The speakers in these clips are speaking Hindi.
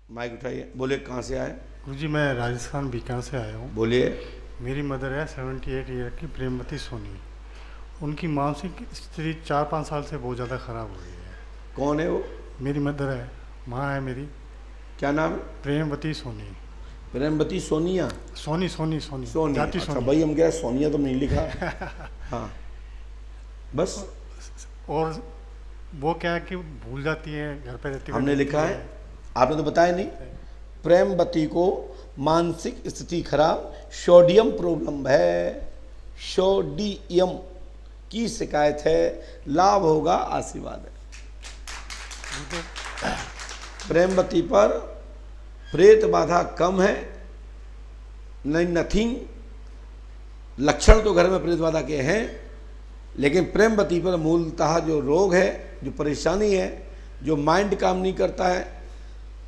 माइक उठाइए, बोले कहाँ से आए? गुरुजी मैं राजस्थान बीकानेर से आया हूँ। बोलिए। मेरी मदर है 78 ईयर की प्रेमवती सोनी। उनकी मानसिक स्थिति 4-5 साल से बहुत ज़्यादा ख़राब हो गई है। कौन है वो? मेरी मदर है, माँ है मेरी, क्या नाम है? प्रेमवती सोनी। प्रेमवती सोनिया? सोनी सोनी सोनी सोनी, जाति अच्छा सोनी। भाई, हम क्या सोनिया तो नहीं लिखा। हाँ, बस और वो क्या है कि भूल जाती है, घर पे रहती है। हमने लिखा है, आपने तो बताया नहीं। प्रेमवती को मानसिक स्थिति खराब, सोडियम प्रॉब्लम है, सोडियम की शिकायत है, लाभ होगा, आशीर्वाद है। प्रेमवती पर प्रेत बाधा कम है, नहीं नथिंग। लक्षण तो घर में प्रेत बाधा के हैं, लेकिन प्रेमवती पर मूलतः जो रोग है, जो परेशानी है, जो माइंड काम नहीं करता है,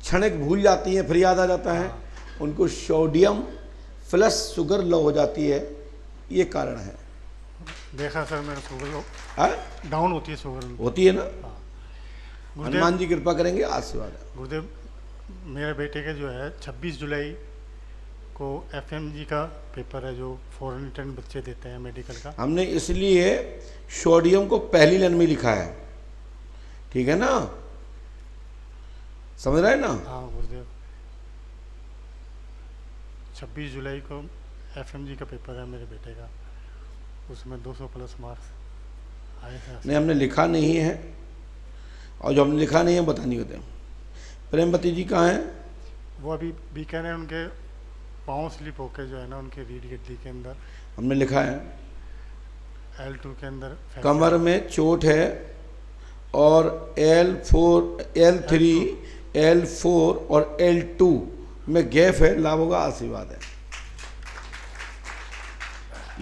क्षणिक भूल जाती है फिर याद आ जाता है, उनको सोडियम प्लस शुगर लो हो जाती है, ये कारण है। देखा सर, मेरा शुगर हाँ? डाउन होती है, शुगर होती है ना। गुरुदेव, हनुमान जी कृपा करेंगे, आशीर्वाद है। गुरुदेव मेरे बेटे के जो है 26 जुलाई को FMG का पेपर है, जो फॉरेन रिटर्न बच्चे देते हैं मेडिकल का। हमने इसलिए सोडियम को पहली लाइन में लिखा है, ठीक है ना, समझ रहे हैं ना? हाँ गुरुदेव, 26 जुलाई को FMG का पेपर है मेरे बेटे का, उसमें 200 प्लस मार्क्स आए थे। नहीं, हमने लिखा नहीं है, और जो हमने लिखा नहीं है बता नहीं होते। प्रेमवती जी कहाँ हैं? वो अभी बीकानेर, उनके पाँव स्लिप होके जो है ना, उनके रीढ़ की हड्डी के अंदर हमने लिखा है L2 के अंदर कमर में चोट है, और L4, L3, L4 और L2 में गैप है, लाभ होगा, आशीर्वाद है।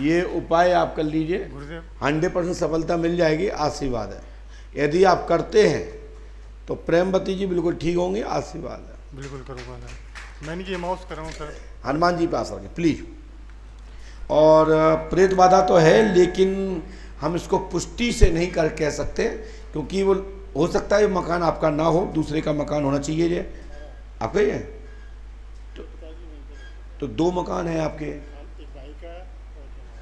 ये उपाय आप कर लीजिए, गुरुदेव। 100% सफलता मिल जाएगी, आशीर्वाद है। यदि आप करते हैं तो प्रेमवती जी बिल्कुल ठीक होंगे, आशीर्वाद है। बिल्कुल करूँगा सर, मैं इनकी माउस कर रहा हूँ सर। हनुमान जी पास रखें प्लीज। और प्रेत बाधा तो है, लेकिन हम इसको पुष्टि से नहीं कर कह सकते, क्योंकि वो हो सकता है मकान आपका ना हो, दूसरे का मकान होना चाहिए। ये आपका ही है? तो 2 मकान हैं आपके।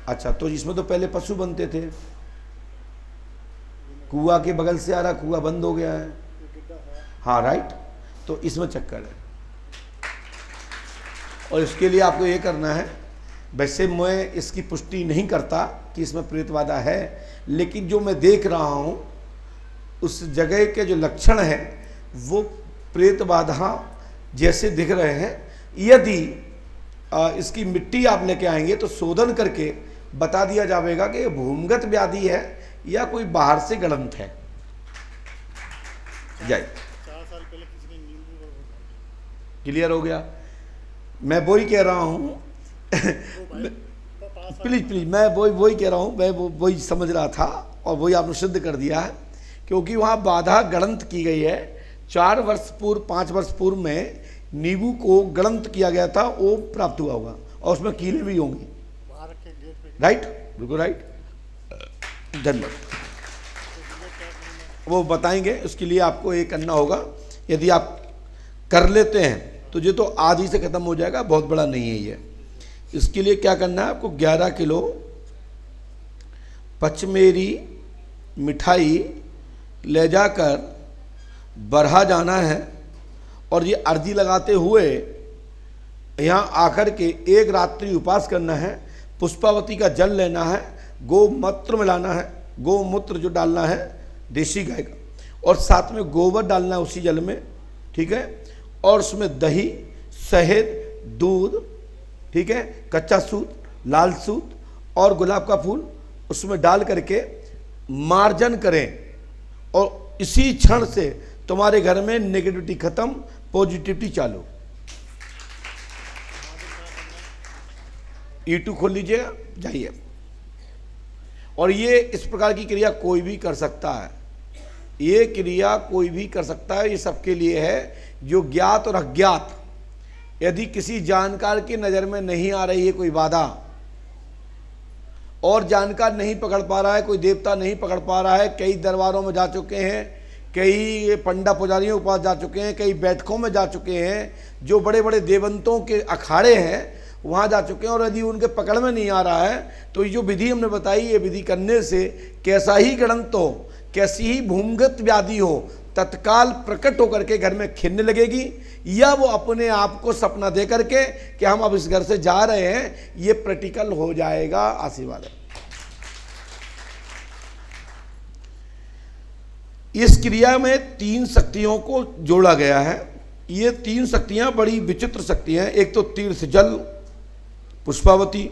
अच्छा, तो इसमें तो पहले पशु बनते थे, कुआ के बगल से आ रहा, कुआ बंद हो गया है। हाँ राइट, तो इसमें चक्कर है, और इसके लिए आपको ये करना है। वैसे मैं इसकी पुष्टि नहीं करता कि इसमें प्रेत बाधा है, लेकिन जो मैं देख रहा हूँ उस जगह के जो लक्षण है वो प्रेत बाधा जैसे दिख रहे हैं। यदि इसकी मिट्टी आप लेके आएंगे तो शोधन करके बता दिया जाएगा कि ये भूमिगत व्याधि है या कोई बाहर से गलंत है। जय। 4 साल पहले किसी ने नींबू क्लियर हो गया? मैं वही कह रहा हूँ। प्लीज प्लीज, मैं वही कह रहा हूँ, मैं वही समझ रहा था, और वही आपने सिद्ध कर दिया है, क्योंकि वहाँ बाधा गलंत की गई है। 4 वर्ष पूर्व, 5 वर्ष पूर्व में नींबू को गलंत किया गया था, वो प्राप्त हुआ होगा, और उसमें कीलें भी होंगी। राइट, बिल्कुल राइट, धन्यवाद। वो बताएंगे, उसके लिए आपको ये करना होगा। यदि आप कर लेते हैं तो ये तो आधी से ख़त्म हो जाएगा, बहुत बड़ा नहीं है ये। इसके लिए क्या करना है आपको, 11 किलो पचमेरी मिठाई ले जाकर बरहा जाना है, और ये अर्जी लगाते हुए यहाँ आकर के 1 रात्रि उपवास करना है। पुष्पावती का जल लेना है, गोमूत्र मिलाना है, गोमूत्र जो डालना है देसी गाय का, और साथ में गोबर डालना है उसी जल में, ठीक है। और उसमें दही, शहद, दूध, ठीक है, कच्चा सूत, लाल सूत और गुलाब का फूल उसमें डाल करके मार्जन करें, और इसी क्षण से तुम्हारे घर में नेगेटिविटी खत्म, पॉजिटिविटी चालू। E2 खोल लीजिए, जाइए। और ये इस प्रकार की क्रिया कोई भी कर सकता है, ये क्रिया कोई भी कर सकता है। ये सबके लिए है, जो ज्ञात और अज्ञात। यदि किसी जानकार की नज़र में नहीं आ रही है कोई बाधा, और जानकार नहीं पकड़ पा रहा है, कोई देवता नहीं पकड़ पा रहा है, कई दरबारों में जा चुके हैं, कई पंडा पुजारियों के पास जा चुके हैं, कई बैठकों में जा चुके हैं, जो बड़े बड़े देवंतों के अखाड़े हैं वहाँ जा चुके हैं, और यदि उनके पकड़ में नहीं आ रहा है तो ये जो विधि हमने बताई, ये विधि करने से कैसा ही गणंत हो, कैसी ही भूमिगत व्याधि हो, तत्काल प्रकट होकर के घर में खिलने लगेगी, या वो अपने आप को सपना दे करके कि हम अब इस घर से जा रहे हैं, ये प्रैक्टिकल हो जाएगा। आशीर्वाद है। इस क्रिया में 3 शक्तियों को जोड़ा गया है। ये 3 शक्तियां बड़ी विचित्र शक्तियां हैं। एक तो तीर्थ जल पुष्पावती,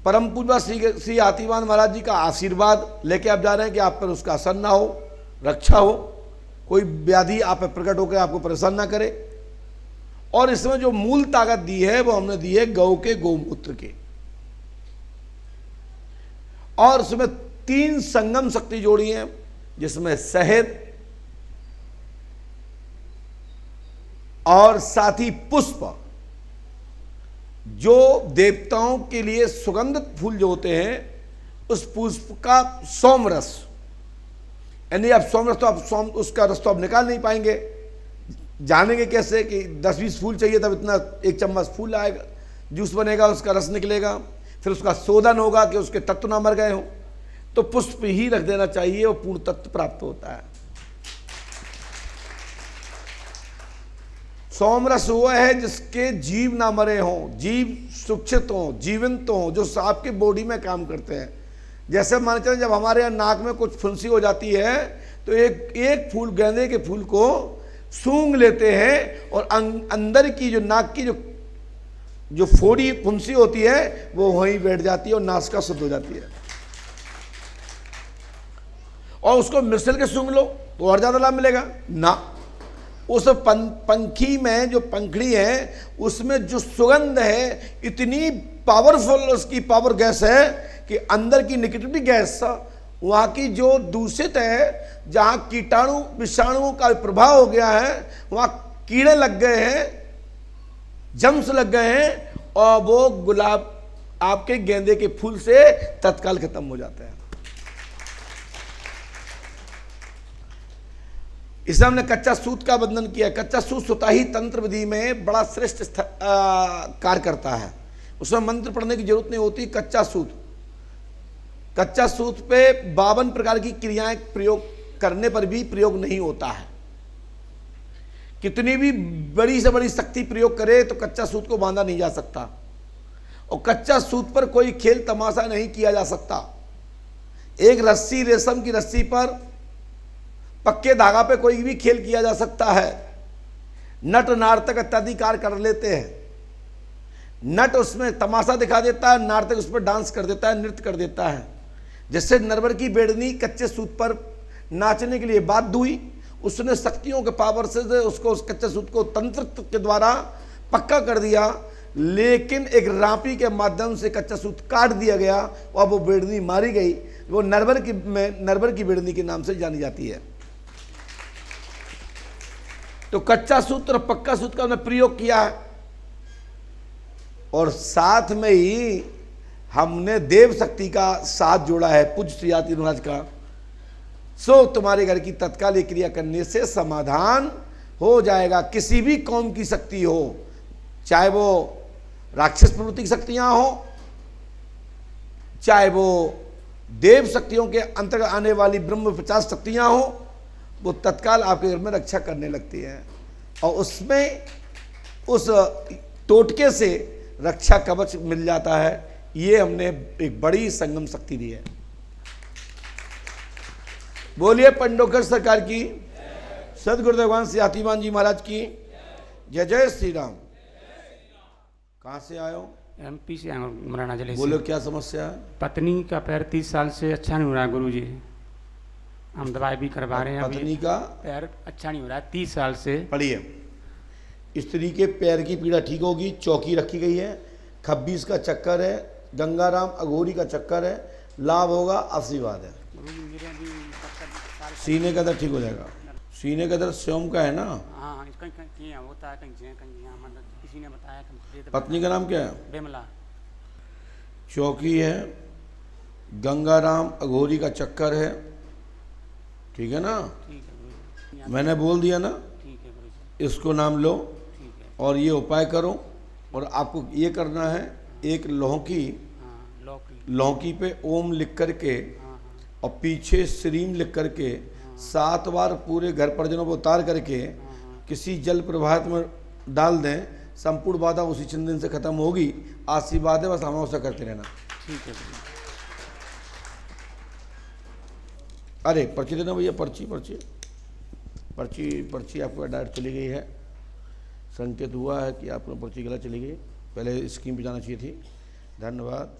परम पूज्य श्री हाथीवान महाराज जी का आशीर्वाद लेके आप जा रहे हैं कि आप पर उसका असर ना हो, रक्षा हो, कोई व्याधि आप पर प्रकट होकर आपको परेशान ना करे। और इसमें जो मूल ताकत दी है वो हमने दी है गौ के गोमूत्र के, और उसमें 3 संगम शक्ति जोड़ी है, जिसमें शहद और साथ ही पुष्प, जो देवताओं के लिए सुगंधित फूल जो होते हैं, उस पुष्प का सोमरस, यानी अब सोमरस तो आप उसका रस तो आप निकाल नहीं पाएंगे, जानेंगे कैसे कि 10-20 फूल चाहिए तब इतना 1 चम्मच फूल आएगा, जूस बनेगा, उसका रस निकलेगा, फिर उसका शोधन होगा कि उसके तत्व ना मर गए हों, तो पुष्प ही रख देना चाहिए, वो पूर्ण तत्व प्राप्त होता है। सोमरस वो है जिसके जीव ना मरे हों, जीव सुरक्षित हों, जीवंत हों, जो आपके बॉडी में काम करते हैं। जैसे मान चलें जब हमारे यहाँ नाक में कुछ फुंसी हो जाती है तो एक फूल, गेंदे के फूल को सूंघ लेते हैं, और अंदर की जो नाक की जो फोड़ी फुंसी होती है वो वहीं बैठ जाती है और नासिका शुद्ध हो जाती है। और उसको मिसल के सूंघ लो तो और ज्यादा लाभ मिलेगा ना। उस पंखी में जो पंखड़ी है उसमें जो सुगंध है, इतनी पावरफुल उसकी पावर गैस है कि अंदर की नेगेटिविटी गैस, वहाँ की जो दूषित है, जहाँ कीटाणु विषाणुओं का प्रभाव हो गया है, वहाँ कीड़े लग गए हैं, जम्स लग गए हैं, और वो गुलाब आपके गेंदे के फूल से तत्काल खत्म हो जाता है। इसलिए हमने कच्चा सूत का बंधन किया। कच्चा सूत सुताही तंत्र विधि में बड़ा श्रेष्ठ कार्य करता है, उसमें मंत्र पढ़ने की जरूरत नहीं होती। कच्चा सूत पे 52 प्रकार की क्रियाएं प्रयोग करने पर भी प्रयोग नहीं होता है। कितनी भी बड़ी से बड़ी शक्ति प्रयोग करे तो कच्चा सूत को बांधा नहीं जा सकता, और कच्चा सूत पर कोई खेल तमाशा नहीं किया जा सकता। एक रस्सी, रेशम की रस्सी पर, पक्के धागा पे कोई भी खेल किया जा सकता है। नट नार्तक इत्यादि कार्य कर लेते हैं। नट उसमें तमाशा दिखा देता है, नार्तक उस पर डांस कर देता है, नृत्य कर देता है। जैसे नरवर की बेड़नी कच्चे सूत पर नाचने के लिए बाध्य हुई, उसने शक्तियों के पावर से उसको, उस कच्चे सूत को तंत्र के द्वारा पक्का कर दिया, लेकिन एक रापी के माध्यम से कच्चा सूत काट दिया गया और वो बेड़नी मारी गई। वो नरवर की बेड़नी के नाम से जानी जाती है। तो कच्चा सूत और पक्का सूत का हमने प्रयोग किया है, और साथ में ही हमने देव शक्ति का साथ जोड़ा है, पूज्य श्री हाथी महाराज का। सो तुम्हारे घर की तत्काल क्रिया करने से समाधान हो जाएगा। किसी भी कौम की शक्ति हो, चाहे वो राक्षस प्रवृत्ति की शक्तियां हो, चाहे वो देव शक्तियों के अंतर्गत आने वाली ब्रह्म 50 शक्तियां हो, वो तत्काल आपके घर में रक्षा करने लगती है, और उसमें उस टोटके से रक्षा कवच मिल जाता है। ये हमने एक बड़ी संगम शक्ति दी है। बोलिए पंडोकर सरकार की, सदगुरुदेव भगवान श्री हाथीवान जी महाराज की जय। जय श्री राम। कहाँ से आए हो? MP से मुरैना जिले से। बोलो क्या समस्या है? पत्नी का पैर 30 साल से अच्छा नहीं हो रहा है गुरुजी, हम दवाई भी करवा रहे हैं। पत्नी का पैर अच्छा नहीं हो रहा है 30 साल से। पढ़िए, स्त्री के पैर की पीड़ा ठीक होगी। चौकी रखी गई है, 26 का चक्कर है, गंगाराम अघोरी का चक्कर है, लाभ होगा, आशीर्वाद है। सीने का दर्द ठीक हो जाएगा। सीने का दर्द स्वयं का है ना? हाँ, कहीं होता है, कहीं मतलब किसी ने बताया। पत्नी का नाम क्या है? बेमला। चौकी है, गंगाराम अघोरी का चक्कर है, ठीक है ना, ठीक है गुरु जी, मैंने बोल दिया ना, ठीक है गुरु जी, इसको नाम लो ठीक है। और ये उपाय करो। और आपको ये करना है, एक लौकी, हाँ लौकी, लौकी पे ओम लिख करके हाँ हाँ और पीछे श्रीम लिख करके 7 बार पूरे घर परिजनों को उतार करके किसी जल प्रवाहित में डाल दें। संपूर्ण बाधा उसी चिंतन से खत्म होगी। आशीर्वाद है, बस हमेशा करते रहना। ठीक है गुरु जी। अरे पर्ची देना भैया, पर्ची पर्ची पर्ची पर्ची आपको डायरेक्ट चली गई है। संकेत हुआ है कि आपको पर्ची गलत चली गई, पहले स्कीम पे जाना चाहिए थी। धन्यवाद।